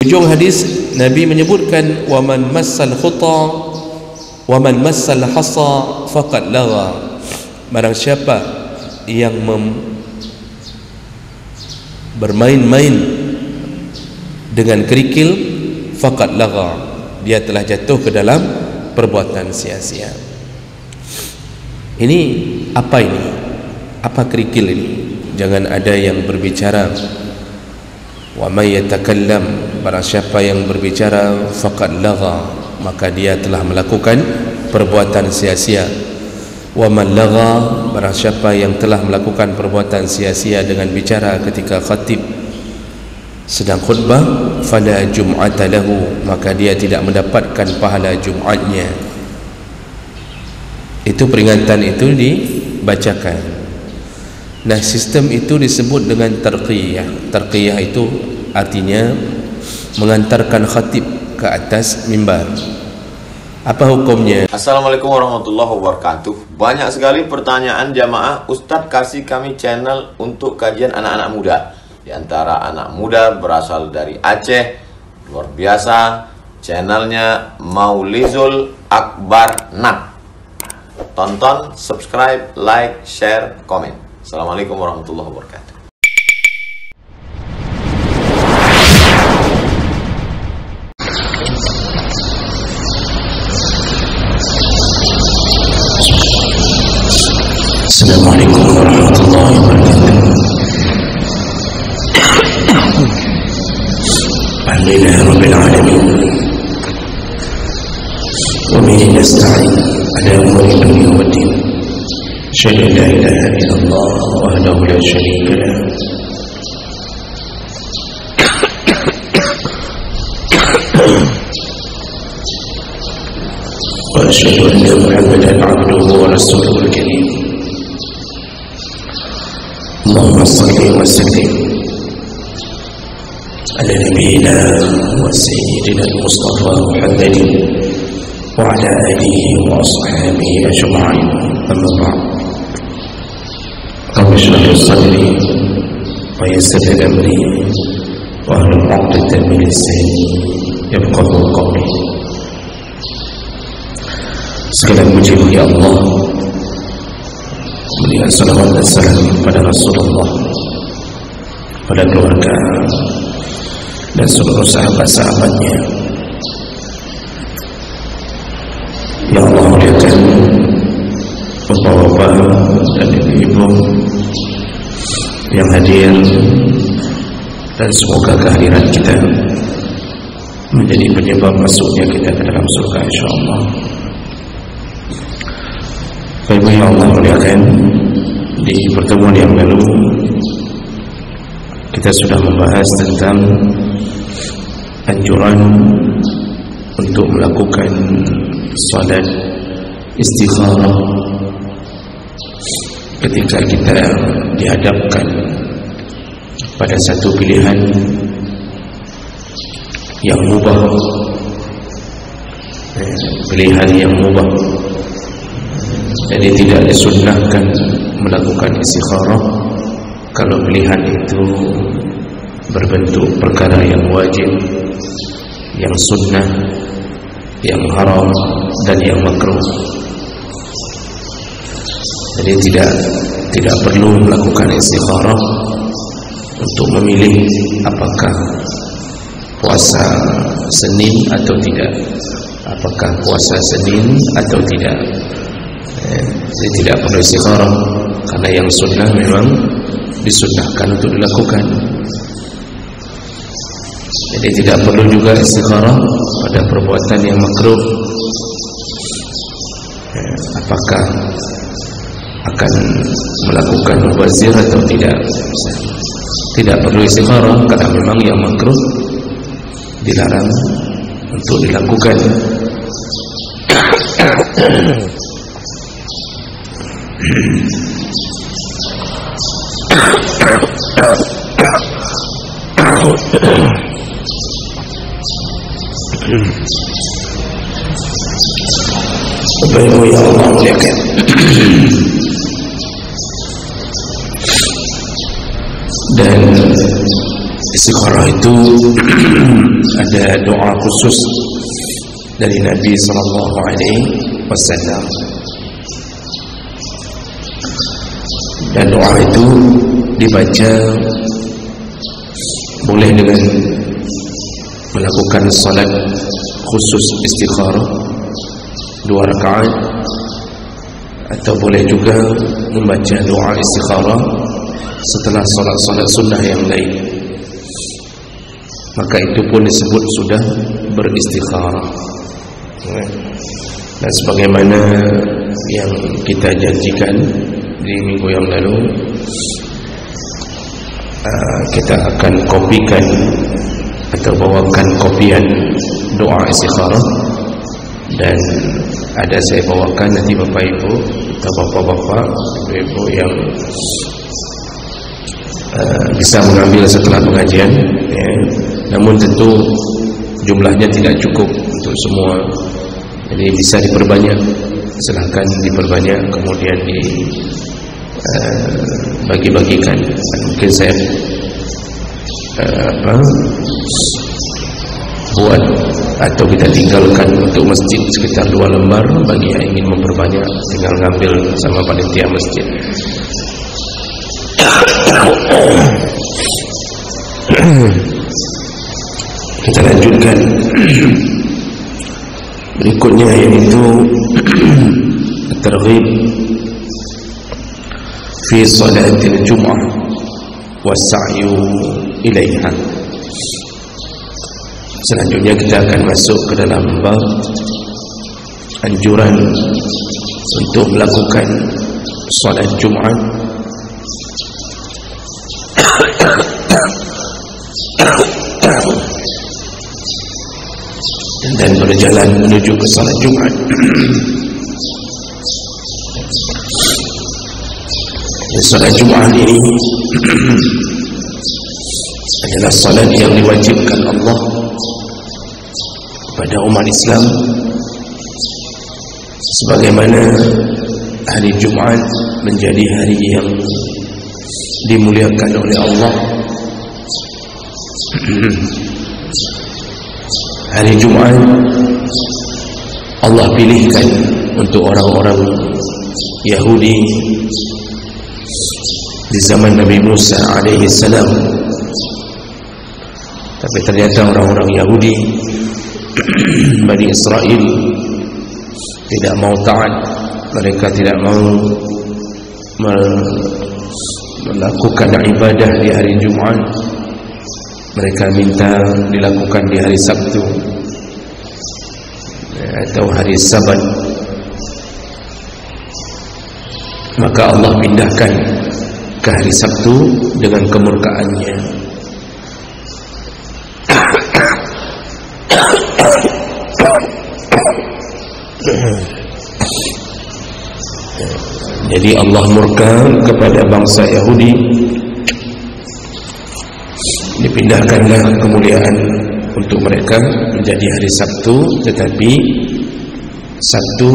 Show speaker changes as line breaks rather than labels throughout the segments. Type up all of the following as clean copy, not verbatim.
Ujung hadis Nabi menyebutkan waman massal khuta waman massal hasa faqad lagha. Barang siapa yang bermain-main dengan kerikil faqad lagha, dia telah jatuh ke dalam perbuatan sia-sia. Ini apa ini? Apa kerikil ini? Jangan ada yang berbicara. Wa may yatakallam, barang siapa yang berbicara faqad lagha, maka dia telah melakukan perbuatan sia-sia. Wa man lagha, barang siapa yang telah melakukan perbuatan sia-sia dengan bicara ketika khatib sedang khutbah, fala jum'ata lahu, maka dia tidak mendapatkan pahala Jumatnya. Itu peringatan itu dibacakan. Nah, sistem itu disebut dengan tarqiyah. Tarqiyah itu artinya mengantarkan khatib ke atas mimbar. Apa hukumnya?
Assalamualaikum warahmatullahi wabarakatuh. Banyak sekali pertanyaan jamaah, Ustadz kasih kami channel untuk kajian anak-anak muda. Di antara anak muda berasal dari Aceh, luar biasa, channelnya Maulizul Akbar Nak. Tonton, subscribe, like, share, komen. Assalamualaikum warahmatullahi wabarakatuh.
Assalamualaikum warahmatullahi wabarakatuh. Alhamdulillah rabbil alamin. Wa bihi nasta'in ala umuri dunya waddin. Asyhadu an la ilaha illallah wahdahu la syarika lah. Wa asyhadu anna Muhammadan 'abduhu wa rasuluhu al-karim. Allahumma salli wa sallim ala nabiyyina wa sayyidina al-Mustafa Muhammadin wa ala alihi wa ashabihi ajma'in. Amma ba'd. Rabbi shrah li sadri wa yassir li amri wa hlul 'uqdatan min lisani yafqahu qawli. Segala puji bagi Allah, berikan salawat dan salam pada Rasulullah, pada keluarga dan seluruh sahabat-sahabatnya. Ya Allah, muliakan bapak-bapak dan ibu-ibu yang hadir, dan semoga kehadiran kita menjadi penyebab masuknya kita ke dalam surga insyaallah. Bapak yang Allah muliakan, di pertemuan yang lalu kita sudah membahas tentang anjuran untuk melakukan salat istikharah ketika kita dihadapkan pada satu pilihan yang mubah, pilihan yang mubah. Jadi tidak disunnahkan melakukan istikharah kalau pilihan itu berbentuk perkara yang wajib, yang sunnah, yang haram, dan yang makruh. Jadi tidak perlu melakukan istikharah untuk memilih apakah puasa Senin atau tidak, apakah puasa Senin atau tidak. Jadi tidak perlu istikharah, karena yang sunnah memang disunnahkan untuk dilakukan. Jadi tidak perlu juga istikharah pada perbuatan yang makruh, apakah akan melakukan mubazir atau tidak. Tidak perlu istikharah, karena memang yang makruh dilarang untuk dilakukan. Bapak yang Allah muliakan, dan istikharah itu ada doa khusus dari Nabi sallallahu alaihi wasallam. Dan doa itu dibaca boleh dengan melakukan salat khusus istikharah 2 rakaat, atau boleh juga membaca doa istikharah setelah salat-salat sunnah yang lain. Maka itu pun disebut sudah beristikharah. Dan sebagaimana yang kita janjikan di minggu yang lalu, kita akan kopikan atau bawakan kopian doa istikharah, dan ada saya bawakan nanti Bapak Ibu atau Bapak-Bapak, Ibu yang bisa mengambil setelah pengajian, ya. Namun tentu jumlahnya tidak cukup untuk semua, jadi bisa diperbanyak, silahkan diperbanyak, kemudian dibagi-bagikan. Mungkin saya buat atau kita tinggalkan untuk masjid sekitar 2 lembar. Bagi yang ingin memperbanyak tinggal ngambil sama panitia masjid. Kita lanjutkan berikutnya, yaitu targhib fi salatil jum'ah was-sa'yu ilaiha. Selanjutnya kita akan masuk ke dalam bab anjuran untuk melakukan salat Jumat dan berjalan menuju ke salat Jumat. Salat Jumat ini adalah salat yang diwajibkan Allah pada umat Islam, sebagaimana hari Jumat menjadi hari yang dimuliakan oleh Allah. Hari Jumat Allah pilihkan untuk orang-orang Yahudi di zaman Nabi Musa alaihi salam. Tapi ternyata orang-orang Yahudi Bani Israel tidak mau taat. Mereka tidak mau melakukan ibadah di hari Jumat. Mereka minta dilakukan di hari Sabtu atau hari Sabat. Maka Allah pindahkan ke hari Sabtu dengan kemurkaannya. Jadi Allah murka kepada bangsa Yahudi, dipindahkanlah kemuliaan untuk mereka menjadi hari Sabtu. Tetapi Sabtu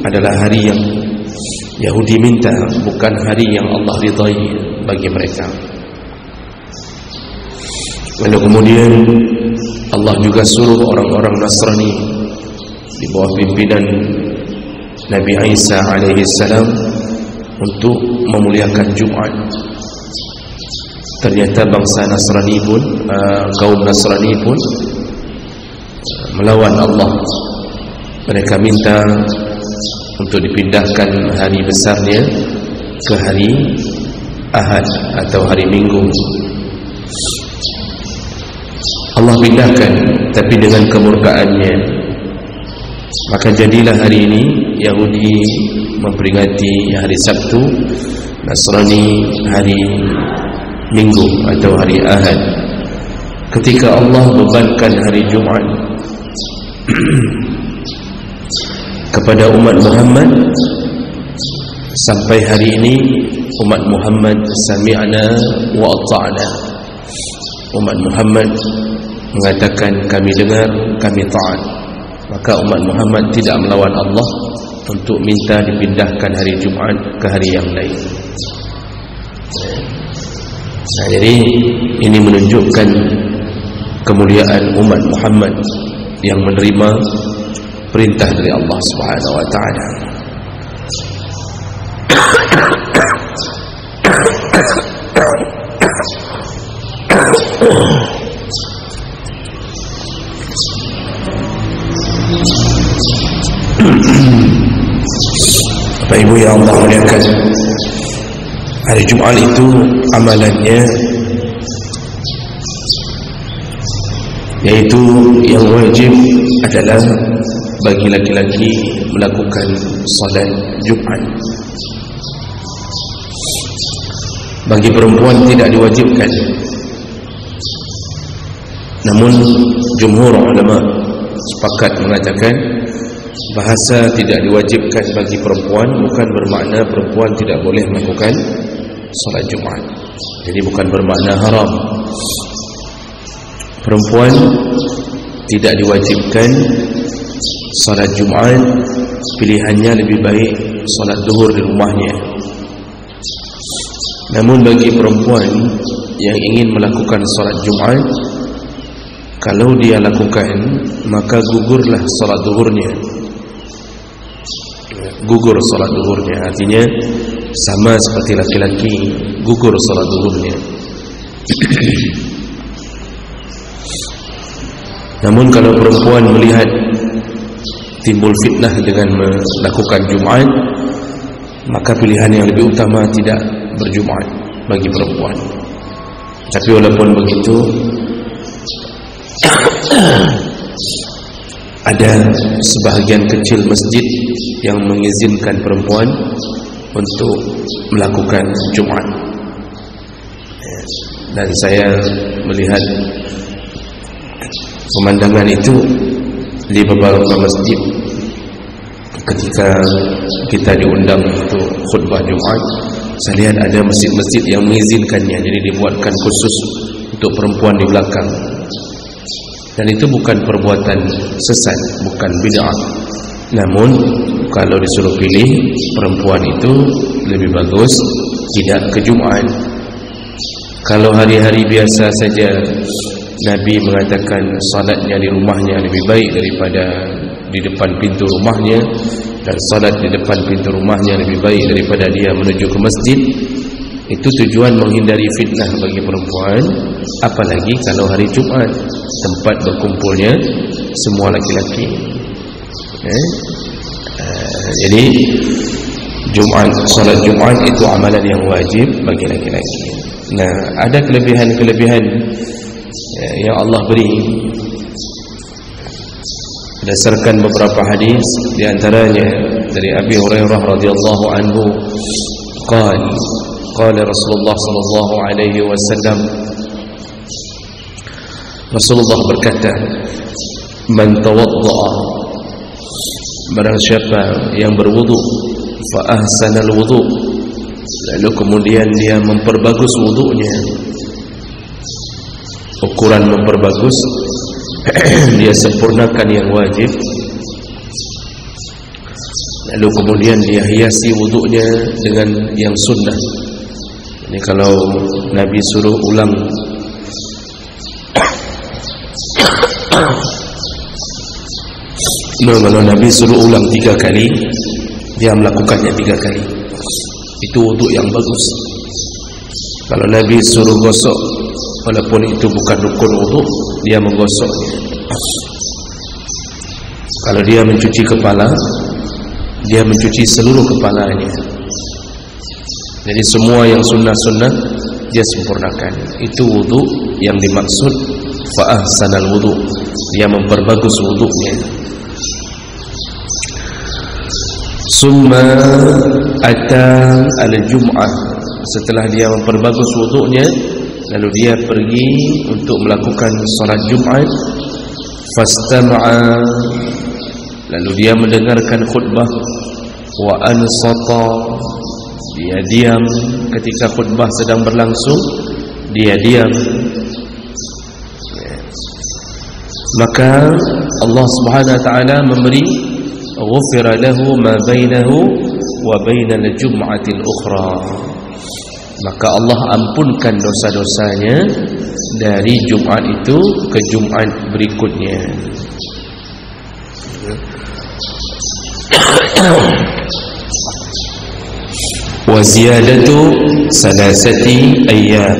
adalah hari yang Yahudi minta, bukan hari yang Allah ridai bagi mereka. Lalu kemudian Allah juga suruh orang-orang Nasrani di bawah pimpinan Nabi Isa alaihi salam untuk memuliakan Jumat. Ternyata bangsa Nasrani pun, kaum Nasrani pun melawan Allah. Mereka minta untuk dipindahkan hari besarnya ke hari Ahad atau hari Minggu. Allah pindahkan, tapi dengan kemurkaannya. Maka jadilah hari ini Yahudi memperingati hari Sabtu, Nasrani hari Minggu atau hari Ahad. Ketika Allah bebankan hari Jumat kepada umat Muhammad, sampai hari ini umat Muhammad sami'na wa ata'na. Umat Muhammad mengatakan kami dengar, kami taat. Maka umat Muhammad tidak melawan Allah untuk minta dipindahkan hari Jumat ke hari yang lain. Nah, jadi ini menunjukkan kemuliaan umat Muhammad yang menerima perintah dari Allah Subhanahu wa taala. Bapak Ibu yang Allah muliakan, hari Jumat itu amalannya yaitu yang wajib adalah bagi laki-laki melakukan salat Jumat. Bagi perempuan tidak diwajibkan. Namun jumhur ulama sepakat mengatakan bahasa tidak diwajibkan bagi perempuan bukan bermakna perempuan tidak boleh melakukan salat Jumat. Jadi bukan bermakna haram. Perempuan tidak diwajibkan salat Jumat, pilihannya lebih baik salat zuhur di rumahnya. Namun bagi perempuan yang ingin melakukan salat Jumat, kalau dia lakukan maka gugurlah salat zuhurnya. Gugur salat zuhurnya, artinya sama seperti laki-laki gugur salat zuhurnya. Namun kalau perempuan melihat timbul fitnah dengan melakukan Jumat, maka pilihan yang lebih utama tidak berjumat bagi perempuan. Tapi walaupun begitu, ada sebahagian kecil masjid yang mengizinkan perempuan untuk melakukan Jumat. Dan saya melihat pemandangan itu di beberapa masjid ketika kita diundang untuk khutbah Jumat. Saya lihat ada masjid-masjid yang mengizinkannya, jadi dibuatkan khusus untuk perempuan di belakang. Dan itu bukan perbuatan sesat, bukan bid'ah. Namun kalau disuruh pilih, perempuan itu lebih bagus tidak ke Jumat. Kalau hari-hari biasa saja Nabi mengatakan salatnya di rumahnya lebih baik daripada di depan pintu rumahnya, dan salat di depan pintu rumahnya lebih baik daripada dia menuju ke masjid. Itu tujuan menghindari fitnah bagi perempuan, apalagi kalau hari Jumat, tempat berkumpulnya semua laki-laki. Jadi Jumat, salat Jumat itu amalan yang wajib bagi laki-laki. Nah, ada kelebihan-kelebihan yang Allah beri berdasarkan beberapa hadis, di antaranya dari Abi Hurairah radhiyallahu anhu qala Rasulullah sallallahu alaihi wasallam, Rasulullah berkata, man tawaddaa, barang siapa yang berwudu, fa ahsanal wudu, lalu kemudian dia memperbagus wudunya. Ukuran memperbagus, dia sempurnakan yang wajib, lalu kemudian dia hiasi wudunya dengan yang sunnah. Ini kalau Nabi suruh ulang kalau Nabi suruh ulang 3 kali, dia melakukannya 3 kali. Itu wudu yang bagus. Kalau Nabi suruh gosok, walaupun itu bukan rukun wudu, dia menggosoknya. Kalau dia mencuci kepala, dia mencuci seluruh kepalanya. Jadi semua yang sunnah-sunnah dia sempurnakan. Itu wudu yang dimaksud fa ahsanal wudu, dia memperbagus wudunya. Summa ata al-jum'ah, setelah dia memperbagus wudunya, lalu dia pergi untuk melakukan salat Jumat. Fastama'a, lalu dia mendengarkan khutbah. Wa ansata, dia diam ketika khutbah sedang berlangsung, dia diam. Maka Allah Subhanahu wa taala memberi ghufira lahu ma bainahu wa bainal jum'atil ukhra, maka Allah ampunkan dosa-dosanya dari Jumat itu ke Jumat berikutnya. Wa ziyadatu salasati ayyam,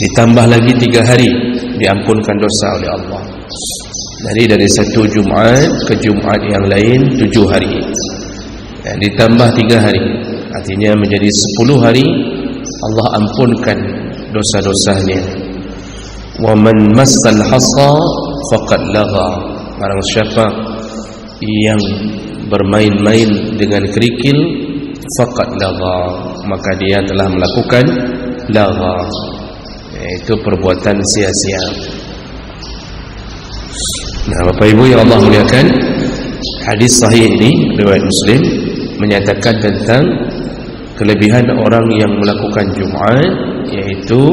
ditambah lagi 3 hari diampunkan dosa oleh Allah. Dari satu Jumat ke Jumat yang lain 7 hari, dan ditambah 3 hari, artinya menjadi 10 hari Allah ampunkan dosa-dosanya. Wa man massal hasa faqad lagha, barang siapa yang bermain-main dengan kerikil, faqad lagha, maka dia telah melakukan lagha, yaitu perbuatan sia-sia. Nah, Bapak Ibu yang Allah muliakan, hadis sahih ini riwayat Muslim menyatakan tentang kelebihan orang yang melakukan Jumat, yaitu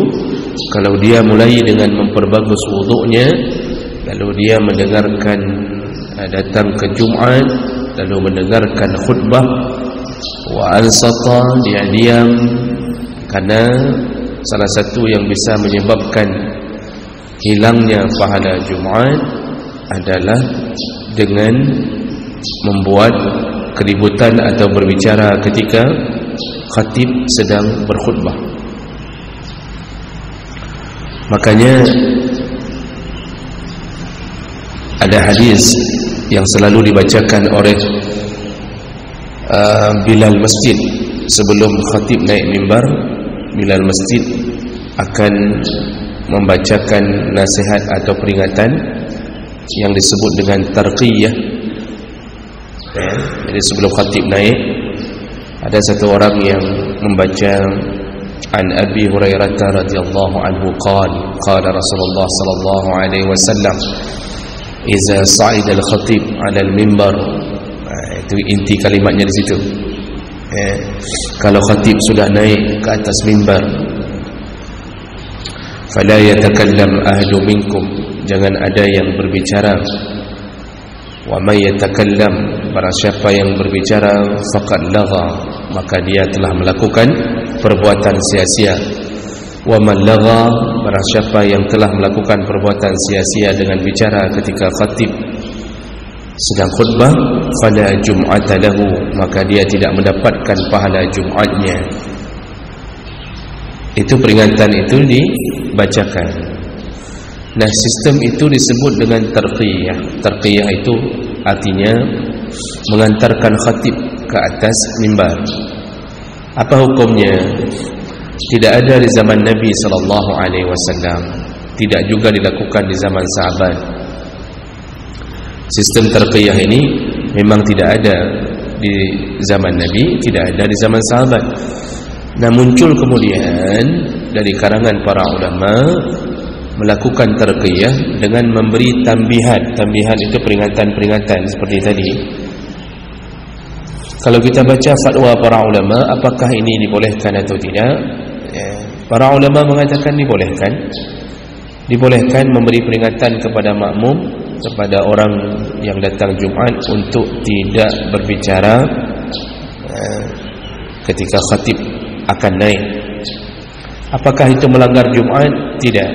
kalau dia mulai dengan memperbagus wudu'nya, lalu dia mendengarkan, datang ke Jumat, lalu mendengarkan khutbah, wa ansata, dia diam, karena salah satu yang bisa menyebabkan hilangnya pahala Jumat adalah dengan membuat keributan atau berbicara ketika khatib sedang berkhutbah. Makanya ada hadis yang selalu dibacakan oleh Bilal masjid sebelum khatib naik mimbar. Bilal masjid akan membacakan nasihat atau peringatan yang disebut dengan tarqiyah. Jadi sebelum khatib naik, ada satu orang yang membaca an Abi Hurairah radhiyallahu anhu qala Rasulullah sallallahu alaihi wasallam iza sa'ida al-khatib 'ala al-mimbar. Itu inti kalimatnya di situ. Kalau khatib sudah naik ke atas mimbar, fala yatakallam ahadu minkum, jangan ada yang berbicara. Wa may yatakallam, barang siapa yang berbicara, faqad lagha, maka dia telah melakukan perbuatan sia-sia. Wa man lagha, barang siapa yang telah melakukan perbuatan sia-sia dengan bicara ketika khatib sedang khutbah, fala jum'ata lahu, maka dia tidak mendapatkan pahala Jumatnya. Itu peringatan itu dibacakan. Nah, sistem itu disebut dengan tarqiyah. Tarqiyah itu artinya mengantarkan khatib ke atas mimbar. Apa hukumnya? Tidak ada di zaman Nabi SAW, tidak juga dilakukan di zaman sahabat. Sistem tarqiyah ini memang tidak ada di zaman Nabi, tidak ada di zaman sahabat. Nah, muncul kemudian dari karangan para ulama melakukan tarqiyah dengan memberi tambihan. Tambihan itu peringatan-peringatan seperti tadi. Kalau kita baca fatwa para ulama, apakah ini dibolehkan atau tidak? Para ulama mengatakan dibolehkan. Dibolehkan memberi peringatan kepada makmum, kepada orang yang datang Jumat untuk tidak berbicara ketika khatib akan naik. Apakah itu melanggar Jumat? Tidak.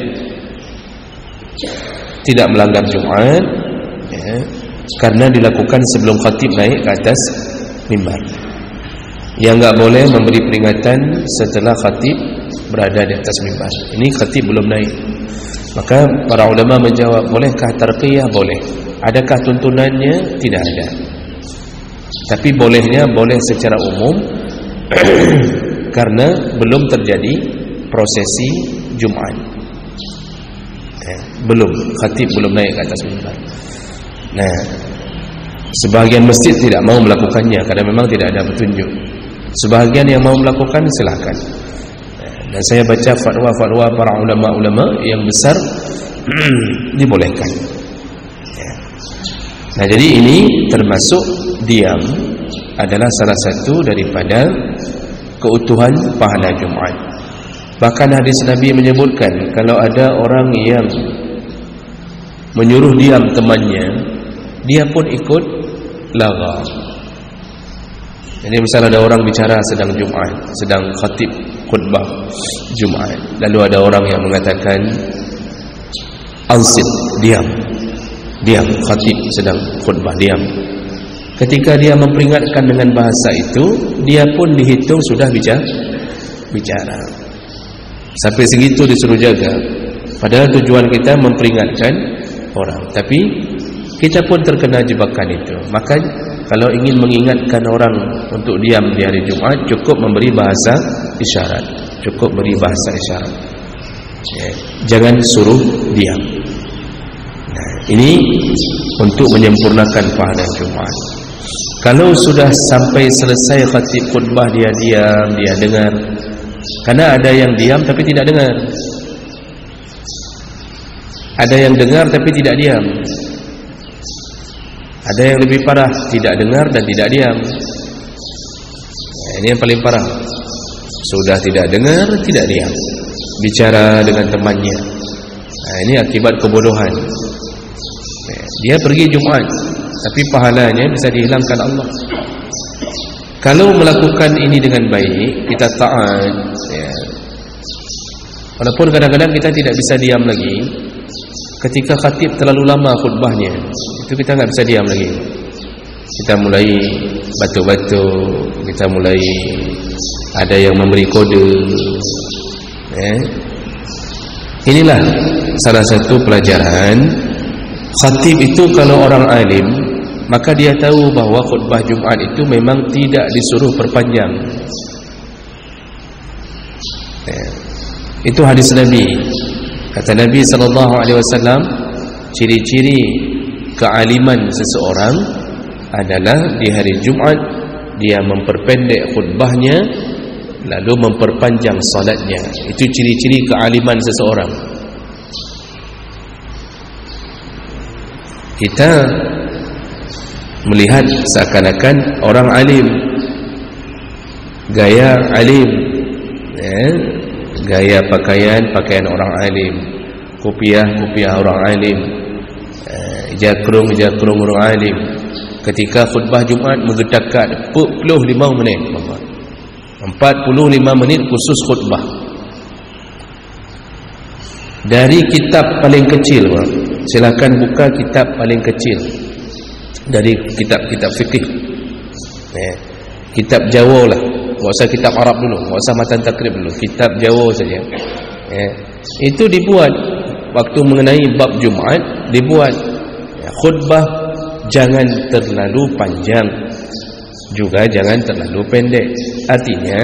Tidak melanggar Jumat, karena dilakukan sebelum khatib naik ke atas mimbar. Yang enggak boleh memberi peringatan setelah khatib berada di atas mimbar. Ini khatib belum naik. Maka para ulama menjawab, bolehkah tarqiyah? Boleh. Adakah tuntunannya? Tidak ada. Tapi bolehnya boleh secara umum karena belum terjadi prosesi Jumat. Belum, khatib belum naik ke atas mimbar. Nah, sebahagian masjid tidak mau melakukannya karena memang tidak ada petunjuk. Sebahagian yang mau melakukan silakan. Dan saya baca fatwa-fatwa para ulama-ulama yang besar dibolehkan. Nah, jadi ini termasuk diam adalah salah satu daripada keutuhan pahala Jumat. Bahkan hadis Nabi menyebutkan kalau ada orang yang menyuruh diam temannya, dia pun ikut lagha. Jadi misalnya ada orang bicara sedang Jumaat, sedang khatib khutbah Jumaat, lalu ada orang yang mengatakan ansit, diam, khatib sedang khutbah, diam. Ketika dia memperingatkan dengan bahasa itu, dia pun dihitung sudah bicara. Sampai segitu disuruh jaga. Padahal tujuan kita memperingatkan orang, tapi kita pun terkena jebakan itu. Maka kalau ingin mengingatkan orang untuk diam di hari Jumaat, cukup memberi bahasa isyarat. Ya, jangan suruh diam. Nah, ini untuk menyempurnakan pahala Jumaat. Kalau sudah sampai selesai khatib khutbah, dia diam, dia dengar. Karena ada yang diam tapi tidak dengar, ada yang dengar tapi tidak diam, ada yang lebih parah, tidak dengar dan tidak diam. Nah, ini yang paling parah. Sudah tidak dengar, tidak diam, bicara dengan temannya. Nah, ini akibat kebodohan. Dia pergi Jumaat, tapi pahalanya bisa dihilangkan Allah. Kalau melakukan ini dengan baik, kita taat, ya. Walaupun kadang-kadang kita tidak bisa diam lagi. Ketika khatib terlalu lama khutbahnya, itu kita nggak bisa diam lagi. Kita mulai batuk-batuk, kita mulai ada yang memberi kode. Ya. Inilah salah satu pelajaran. Khatib itu kalau orang alim, maka dia tahu bahawa khutbah Jumaat itu memang tidak disuruh perpanjang. Ya. Itu hadis Nabi. Kata Nabi SAW, ciri-ciri kealiman seseorang adalah di hari Jumaat dia memperpendek khutbahnya, lalu memperpanjang salatnya. Itu ciri-ciri kealiman seseorang. Kita melihat seakan-akan orang alim, gaya alim, gaya pakaian orang alim, kopiah orang alim, jakrung orang alim. Ketika khutbah Jumaat menggetakkan 45 menit, 45 menit khusus khutbah. Dari kitab paling kecil, silakan buka kitab paling kecil dari kitab-kitab fikih, kitab Jawa lah, tak usah kitab Arab dulu, tak usah matan takrib dulu, kitab Jawa saja. Itu dibuat waktu mengenai bab Jumaat, dibuat khutbah jangan terlalu panjang, juga jangan terlalu pendek. Artinya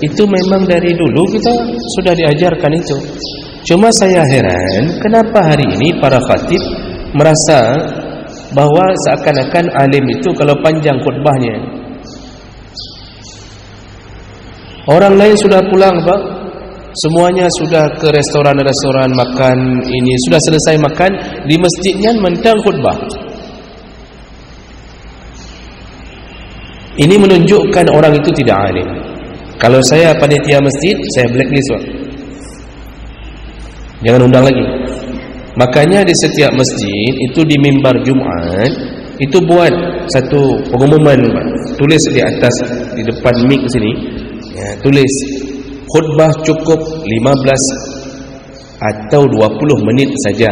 itu memang dari dulu kita sudah diajarkan itu. Cuma saya heran kenapa hari ini para khatib merasa bahawa seakan-akan alim itu kalau panjang khutbahnya. Orang lain sudah pulang, Pak. Semuanya sudah ke restoran-restoran makan, ini sudah selesai makan, di masjidnya mentang khutbah. Ini menunjukkan orang itu tidak alim. Kalau saya panitia masjid, saya blacklist, Pak. Jangan undang lagi. Makanya di setiap masjid itu di mimbar Jumaat itu buat satu pengumuman, Pak. Tulis di atas, di depan mic sini, ya, tulis khutbah cukup 15 atau 20 menit saja.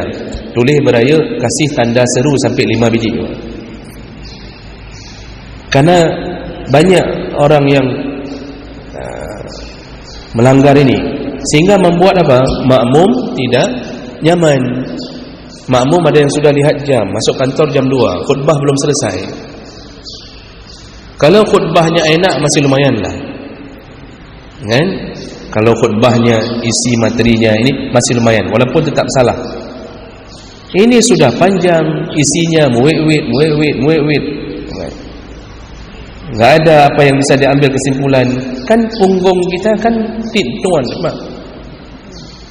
Tulis beraya, kasih tanda seru sampai 5 biji. Karena banyak orang yang melanggar ini, sehingga membuat apa? Makmum tidak nyaman. Makmum ada yang sudah lihat jam, masuk kantor jam 2, khutbah belum selesai. Kalau khutbahnya enak masih lumayan lah, kan? Kalau khutbahnya isi materinya ini masih lumayan, walaupun tetap salah. Ini sudah panjang, isinya muwet-wet, nggak ada apa yang bisa diambil kesimpulan. Kan punggung kita kan tituan, Pak.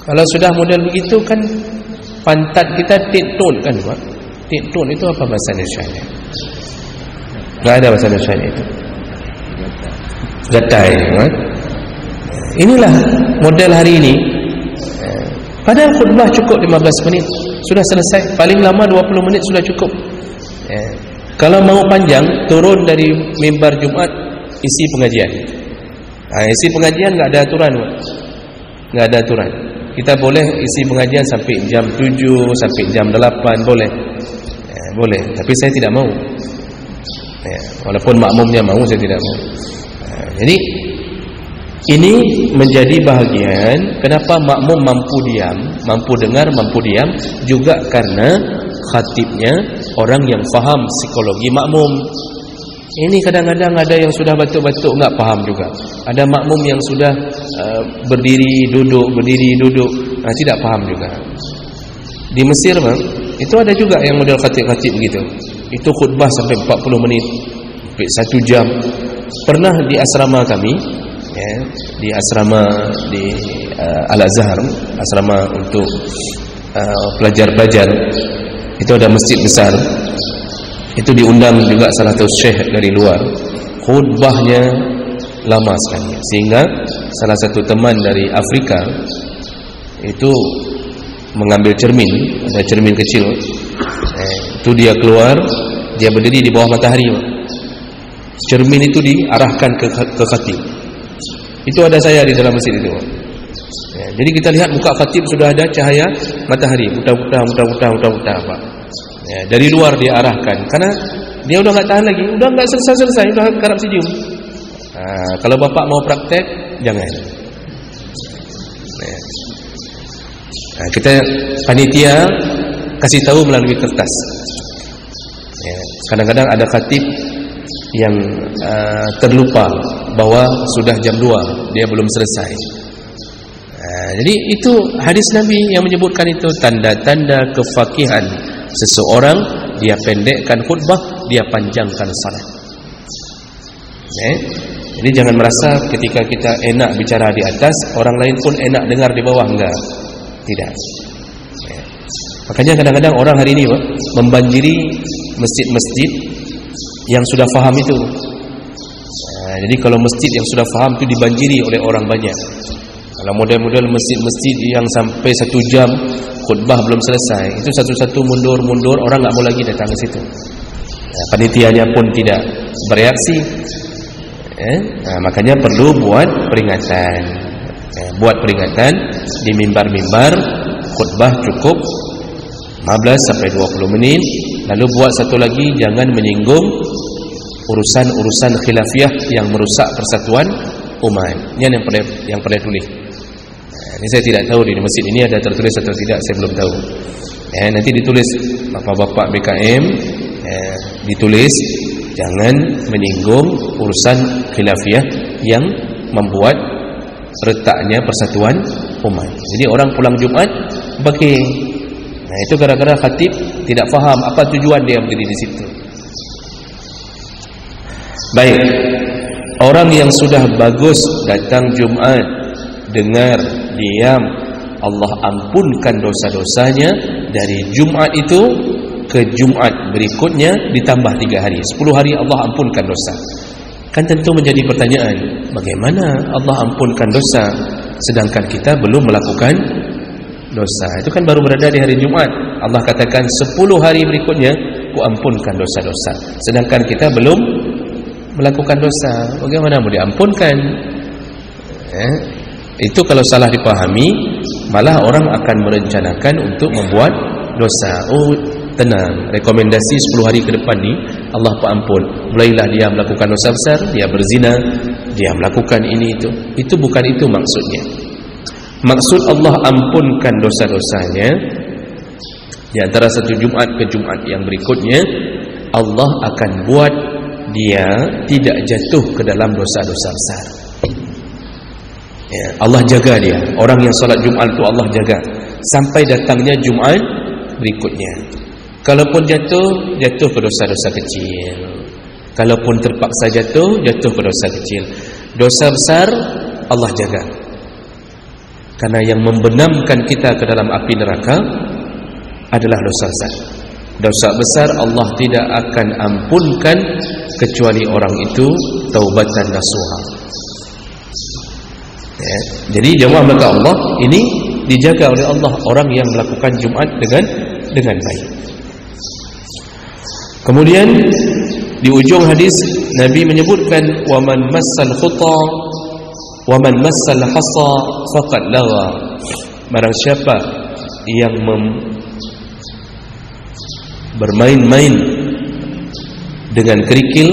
Kalau sudah model begitu kan pantat kita titun kan, Pak. Titun itu apa bahasa Indonesia-nya? Nggak ada bahasa Indonesia-nya itu. Gatai, Pak. Inilah model hari ini. Padahal khutbah cukup 15 menit sudah selesai, paling lama 20 menit sudah cukup. Kalau mau panjang, turun dari mimbar Jumaat, isi pengajian. Isi pengajian nggak ada aturan, nggak ada aturan. Kita boleh isi pengajian sampai jam 7, sampai jam 8 boleh, boleh. Tapi saya tidak mau. Walaupun makmumnya mau, saya tidak mau. Jadi ini menjadi bahagian kenapa makmum mampu diam, mampu dengar, mampu diam, juga karena khatibnya orang yang faham psikologi makmum. Ini kadang-kadang ada yang sudah batuk-batuk enggak paham juga. Ada makmum yang sudah berdiri duduk tidak paham juga. Di Mesir bang, itu ada juga yang model khatib-khatib begitu. Itu khutbah sampai 40 menit, sampai 1 jam. Pernah di asrama kami, di asrama di Al-Azhar, asrama untuk pelajar-pelajar. Itu ada masjid besar. Itu diundang juga salah satu syekh dari luar. Khutbahnya lama sekali, sehingga salah satu teman dari Afrika itu mengambil cermin, ada cermin kecil. Itu dia keluar, dia berdiri di bawah matahari. Cermin itu diarahkan ke khatib. Itu ada saya di dalam masjid itu. Jadi kita lihat muka khatib sudah ada cahaya matahari, mudah-mudah Pak. Dari luar dia arahkan, karena dia udah nggak tahan lagi, udah nggak selesai, udah karap sejum. Kalau bapak mau praktek, jangan. Kita panitia kasih tahu melalui kertas. Kadang-kadang ada khatib yang terlupa bahwa sudah jam 2, dia belum selesai. Jadi itu hadis Nabi yang menyebutkan itu tanda-tanda kefakihan seseorang. Dia pendekkan khutbah, dia panjangkan salat. Jadi jangan merasa ketika kita enak bicara di atas, orang lain pun enak dengar di bawah. Enggak, tidak. Makanya kadang-kadang orang hari ini membanjiri masjid-masjid yang sudah faham itu. Jadi kalau masjid yang sudah faham itu dibanjiri oleh orang banyak. Kalau model-model masjid-masjid yang sampai 1 jam khutbah belum selesai, itu satu-satu mundur, orang nggak mau lagi datang ke situ. Panitianya pun tidak bereaksi. Makanya perlu buat peringatan. Buat peringatan di mimbar-mimbar, khutbah cukup 15 sampai 20 menit. Lalu buat satu lagi, jangan menyinggung urusan-urusan khilafiyah yang merusak persatuan umat. Ini yang perlu tulis. Ini saya tidak tahu di masjid ini ada tertulis atau tidak, saya belum tahu. Nanti ditulis bapak-bapak BKM, ditulis jangan menyinggung urusan khilafiyah yang membuat retaknya persatuan umat. Jadi orang pulang Jumat bagi. Itu gara-gara khatib tidak faham apa tujuan dia berdiri di situ. Baik, orang yang sudah bagus datang Jumat, dengar, diam, Allah ampunkan dosa-dosanya dari Jumat itu ke Jumat berikutnya ditambah 3 hari. 10 hari Allah ampunkan dosa. Kan tentu menjadi pertanyaan, bagaimana Allah ampunkan dosa sedangkan kita belum melakukan dosa? Itu kan baru berada di hari Jumat. Allah katakan 10 hari berikutnya ku ampunkan dosa-dosa, sedangkan kita belum melakukan dosa. Bagaimana mau diampunkan? Itu kalau salah dipahami, malah orang akan merencanakan untuk membuat dosa. Oh, tenang, rekomendasi 10 hari ke depan ni Allah paampun. Mulailah dia melakukan dosa besar, dia berzina, dia melakukan ini itu. Itu bukan itu maksudnya. Maksud Allah ampunkan dosa-dosanya di antara satu Jumat ke Jumat yang berikutnya, Allah akan buat dia tidak jatuh ke dalam dosa-dosa besar. Allah jaga dia. Orang yang solat Jumat itu Allah jaga sampai datangnya Jumat berikutnya. Kalaupun jatuh ke dosa-dosa kecil. Kalaupun terpaksa jatuh ke dosa kecil. Dosa besar Allah jaga. Karena yang membenamkan kita ke dalam api neraka adalah dosa besar. Dosa besar Allah tidak akan ampunkan kecuali orang itu taubatan nasuha. Jadi jemaah maka Allah ini dijaga oleh Allah, orang yang melakukan Jumat dengan baik. Kemudian di ujung hadis Nabi menyebutkan waman massal khuta waman massal hasa faqad lagha. Barang siapa yang bermain-main dengan kerikil,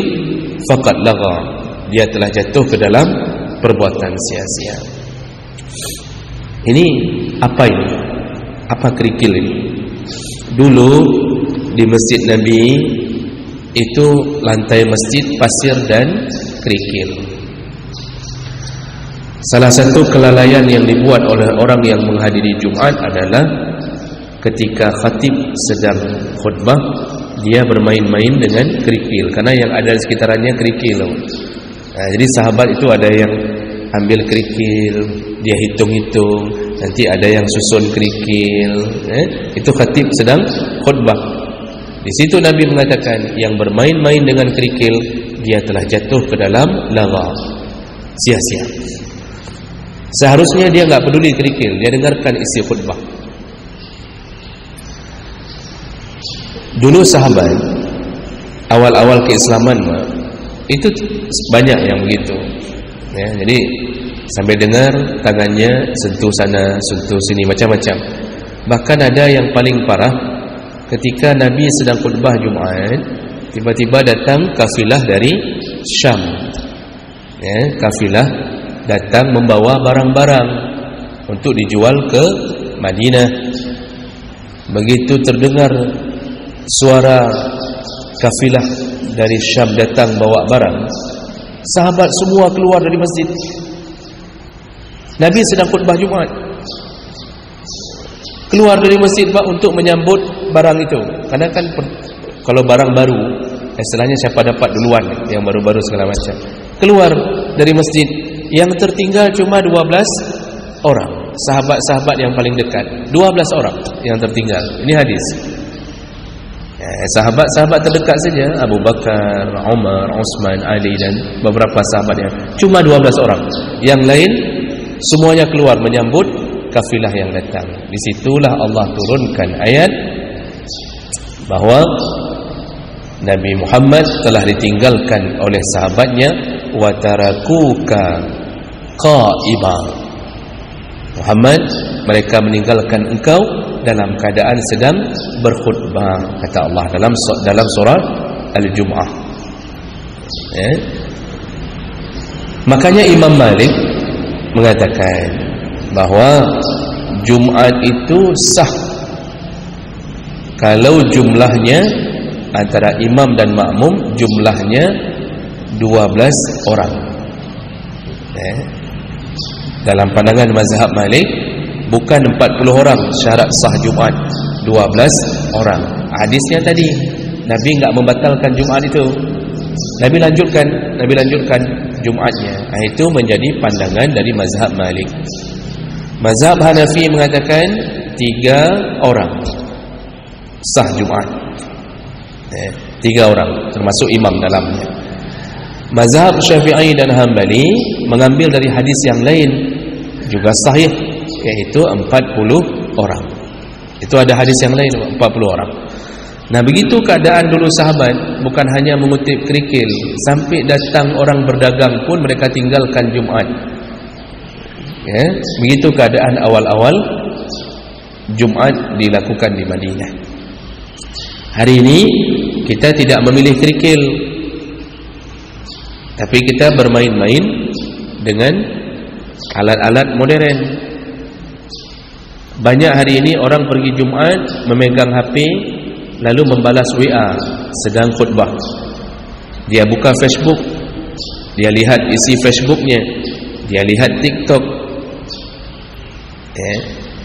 faqad lagha, dia telah jatuh ke dalam perbuatan sia-sia. Ini apa ini? Apa kerikil ini? Dulu di masjid Nabi itu lantai masjid pasir dan kerikil. Salah satu kelalaian yang dibuat oleh orang yang menghadiri Jumat adalah ketika khatib sedang khutbah, dia bermain-main dengan kerikil, karena yang ada di sekitarannya kerikil. Jadi sahabat itu ada yang ambil kerikil, dia hitung-hitung, nanti ada yang susun kerikil. Itu khatib sedang khutbah. Di situ Nabi mengatakan yang bermain-main dengan kerikil, dia telah jatuh ke dalam lagha, sia-sia. Seharusnya dia enggak peduli kerikil, dia dengarkan isi khutbah. Dulu sahabat awal-awal keislaman itu banyak yang begitu. Ya, jadi sambil dengar tangannya sentuh sana, sentuh sini, macam-macam. Bahkan ada yang paling parah, ketika Nabi sedang khutbah Jumat, tiba-tiba datang kafilah dari Syam. Ya, kafilah datang membawa barang-barang untuk dijual ke Madinah. Begitu terdengar suara kafilah dari Syam datang bawa barang, sahabat semua keluar dari masjid. Nabi sedang khutbah Jumat, keluar dari masjid untuk menyambut barang itu. Karena kan kalau barang baru, istilahnya siapa dapat duluan, yang baru-baru segala macam. Keluar dari masjid, yang tertinggal cuma 12 orang, sahabat-sahabat yang paling dekat. 12 orang yang tertinggal. Ini hadis. Sahabat-sahabat terdekat saja, Abu Bakar, Umar, Utsman, Ali dan beberapa sahabatnya. Cuma 12 orang. Yang lain semuanya keluar menyambut kafilah yang datang. Disitulah Allah turunkan ayat bahawa Nabi Muhammad telah ditinggalkan oleh sahabatnya, wa tarakuka qa'iba. Muhammad, mereka meninggalkan engkau dalam keadaan sedang berkhutbah, kata Allah dalam surah Al-Jum'ah. Makanya Imam Malik mengatakan bahawa Jumat itu sah kalau jumlahnya antara imam dan makmum jumlahnya 12 orang. Dalam pandangan mazhab Malik, bukan 40 orang syarat sah Jumat, 12 orang. Hadisnya tadi Nabi enggak membatalkan Jumat itu. Nabi lanjutkan Jumatnya. Itu menjadi pandangan dari mazhab Malik. Mazhab Hanafi mengatakan 3 orang sah Jumat. 3 orang termasuk imam dalamnya. Mazhab Syafi'i dan Hambali mengambil dari hadis yang lain juga sahih, yaitu 40 orang. Itu ada hadis yang lain 40 orang. Nah, begitu keadaan dulu sahabat, bukan hanya mengutip kerikil, sampai datang orang berdagang pun mereka tinggalkan Jumat. Begitu keadaan awal-awal Jumat dilakukan di Madinah. Hari ini kita tidak memilih kerikil, tapi kita bermain-main dengan alat-alat modern. Banyak hari ini orang pergi Jumat memegang HP lalu membalas WA sedang khutbah. Dia buka Facebook, dia lihat isi Facebooknya, dia lihat TikTok.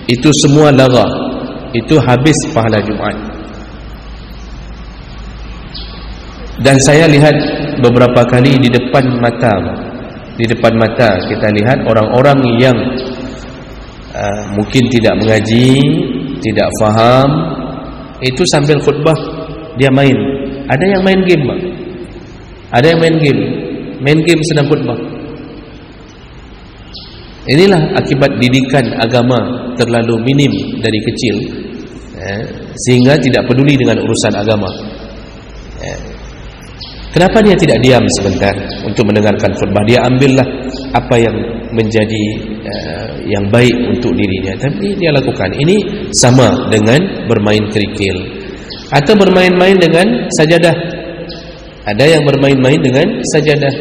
Itu semua lagha, itu habis pahala Jumat. Dan saya lihat beberapa kali di depan mata kita lihat orang-orang yang mungkin tidak mengaji, tidak faham, itu sambil khutbah dia main. Ada yang main game, ada yang main game sedang khutbah. Inilah akibat didikan agama terlalu minim dari kecil, sehingga tidak peduli dengan urusan agama. Kenapa dia tidak diam sebentar untuk mendengarkan khutbah? Dia ambillah apa yang menjadi yang baik untuk dirinya, tapi dia lakukan. Ini sama dengan bermain kerikil atau bermain-main dengan sajadah. Ada yang bermain-main dengan sajadah.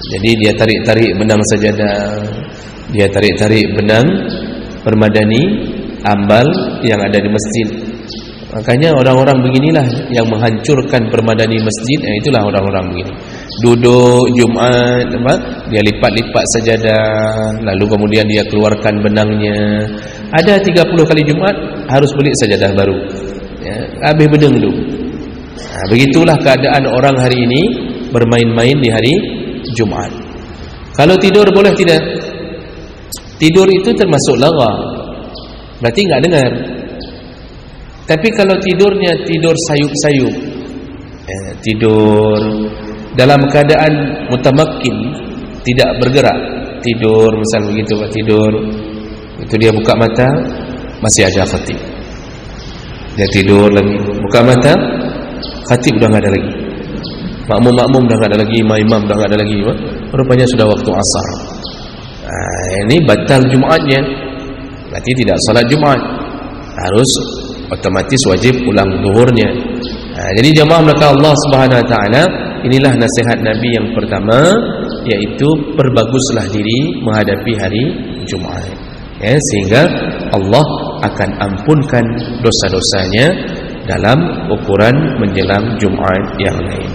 Jadi dia tarik-tarik benang sajadah, dia tarik-tarik benang permadani ambal yang ada di masjid. Makanya orang-orang beginilah yang menghancurkan permadani masjid. Itulah orang-orang begini. Duduk Jumaat, dia lipat-lipat sajadah, lalu kemudian dia keluarkan benangnya. Ada 30 kali Jumaat harus beli sajadah baru. Ya, habis benang dulu. Nah, begitulah keadaan orang hari ini bermain-main di hari Jumaat. Kalau tidur boleh tidak? Tidur itu termasuk lagha. Berarti enggak dengar. Tapi kalau tidurnya tidur sayup-sayup, tidur dalam keadaan mutamakkin, tidak bergerak, tidur misal begitu, tidur itu dia buka mata masih ada khatib, dia tidur lagi, buka mata khatib udah nggak ada lagi, makmum udah nggak ada lagi, imam udah nggak ada lagi, rupanya sudah waktu asar. Nah, ini batal Jumatnya, berarti tidak salat Jumat, harus otomatis wajib ulang zuhurnya. Nah, jadi jamaah belakang Allah Subhanahu wa taala, inilah nasihat Nabi yang pertama, yaitu perbaguslah diri menghadapi hari Jumat. Ya, sehingga Allah akan ampunkan dosa-dosanya dalam ukuran menjelang Jumat yang lain.